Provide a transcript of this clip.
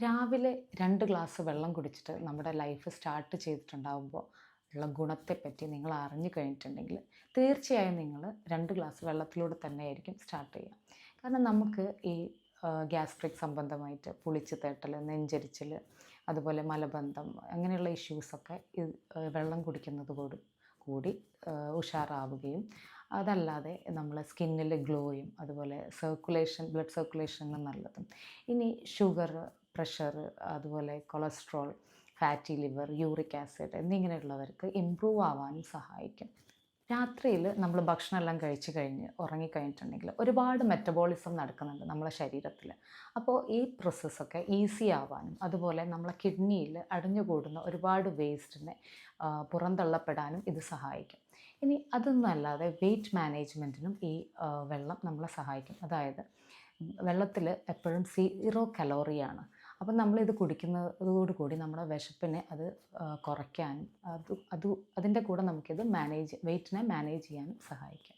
രാവിലെ 2 ഗ്ലാസ് വെള്ളം കുടിച്ചിട്ട് നമ്മുടെ ലൈഫ് സ്റ്റാർട്ട് ചെയ്തിട്ടുണ്ടാകുമ്പോൾ ഉള്ള ഗുണത്തെപ്പറ്റി നിങ്ങൾ അറിഞ്ഞു കഴിഞ്ഞിട്ടുണ്ടെങ്കിൽ തീർച്ചയായും നിങ്ങൾ 2 ഗ്ലാസ് വെള്ളത്തിലൂടെ തന്നെയായിരിക്കും സ്റ്റാർട്ട് ചെയ്യുക. കാരണം നമുക്ക് ഈ ഗ്യാസ്ട്രിക് സംബന്ധമായിട്ട് പുളിച്ച് തേട്ടൽ, നെഞ്ചരിച്ചൽ, അതുപോലെ മലബന്ധം അങ്ങനെയുള്ള ഇഷ്യൂസൊക്കെ വെള്ളം കുടിക്കുന്നത് കൂടി ഉഷാറാവുകയും അതല്ലാതെ നമ്മളെ സ്കിന്നിൽ ഗ്ലോയും അതുപോലെ ബ്ലഡ് സർക്കുലേഷന് നല്ലതും. ഇനി ഷുഗർ, പ്രഷർ, അതുപോലെ cholesterol, fatty liver, uric acid എന്നിങ്ങനെയുള്ളവർക്ക് ഇമ്പ്രൂവ് ആവാനും സഹായിക്കും. രാത്രിയിൽ നമ്മൾ ഭക്ഷണമെല്ലാം കഴിച്ച് കഴിഞ്ഞ് ഉറങ്ങിക്കഴിഞ്ഞിട്ടുണ്ടെങ്കിൽ ഒരുപാട് മെറ്റബോളിസം നടക്കുന്നുണ്ട് നമ്മളെ ശരീരത്തിൽ. അപ്പോൾ ഈ പ്രോസസ്സൊക്കെ ഈസി ആവാനും അതുപോലെ നമ്മളെ കിഡ്നിയിൽ അടിഞ്ഞുകൂടുന്ന ഒരുപാട് വേസ്റ്റിനെ പുറന്തള്ളപ്പെടാനും ഇത് സഹായിക്കും. ഇനി അതൊന്നും അല്ലാതെ വെയിറ്റ് മാനേജ്മെൻറ്റിനും ഈ വെള്ളം നമ്മളെ സഹായിക്കും. അതായത് വെള്ളത്തിൽ എപ്പോഴും 0 കലോറിയാണ്. അപ്പം നമ്മളിത് കുടിക്കുന്നതോടുകൂടി നമ്മുടെ വിശപ്പിനെ അത് കുറയ്ക്കാനും അതിൻ്റെ കൂടെ നമുക്കിത് വെയിറ്റിനെ മാനേജ് ചെയ്യാനും സഹായിക്കും.